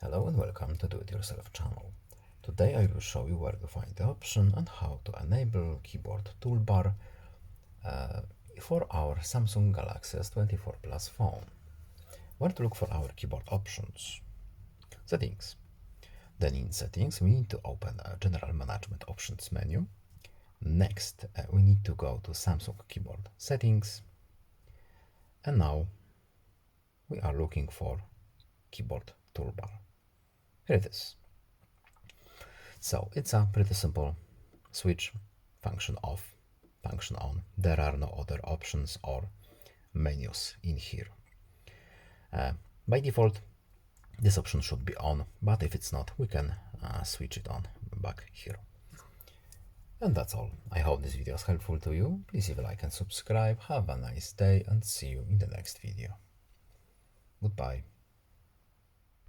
Hello and welcome to Do It Yourself channel. Today I will show you where to find the option and how to enable keyboard toolbar for our Samsung Galaxy S24 Plus phone. Where to look for our keyboard options? Settings. Then in Settings we need to open a General Management Options menu. Next we need to go to Samsung Keyboard Settings, and now we are looking for keyboard toolbar. Here it is. So it's a pretty simple switch, function off, function on. There are no other options or menus in here. By default, this option should be on, but if it's not, we can switch it on back here. And that's all. I hope this video is helpful to you. Please leave a like and subscribe. Have a nice day and see you in the next video. Goodbye.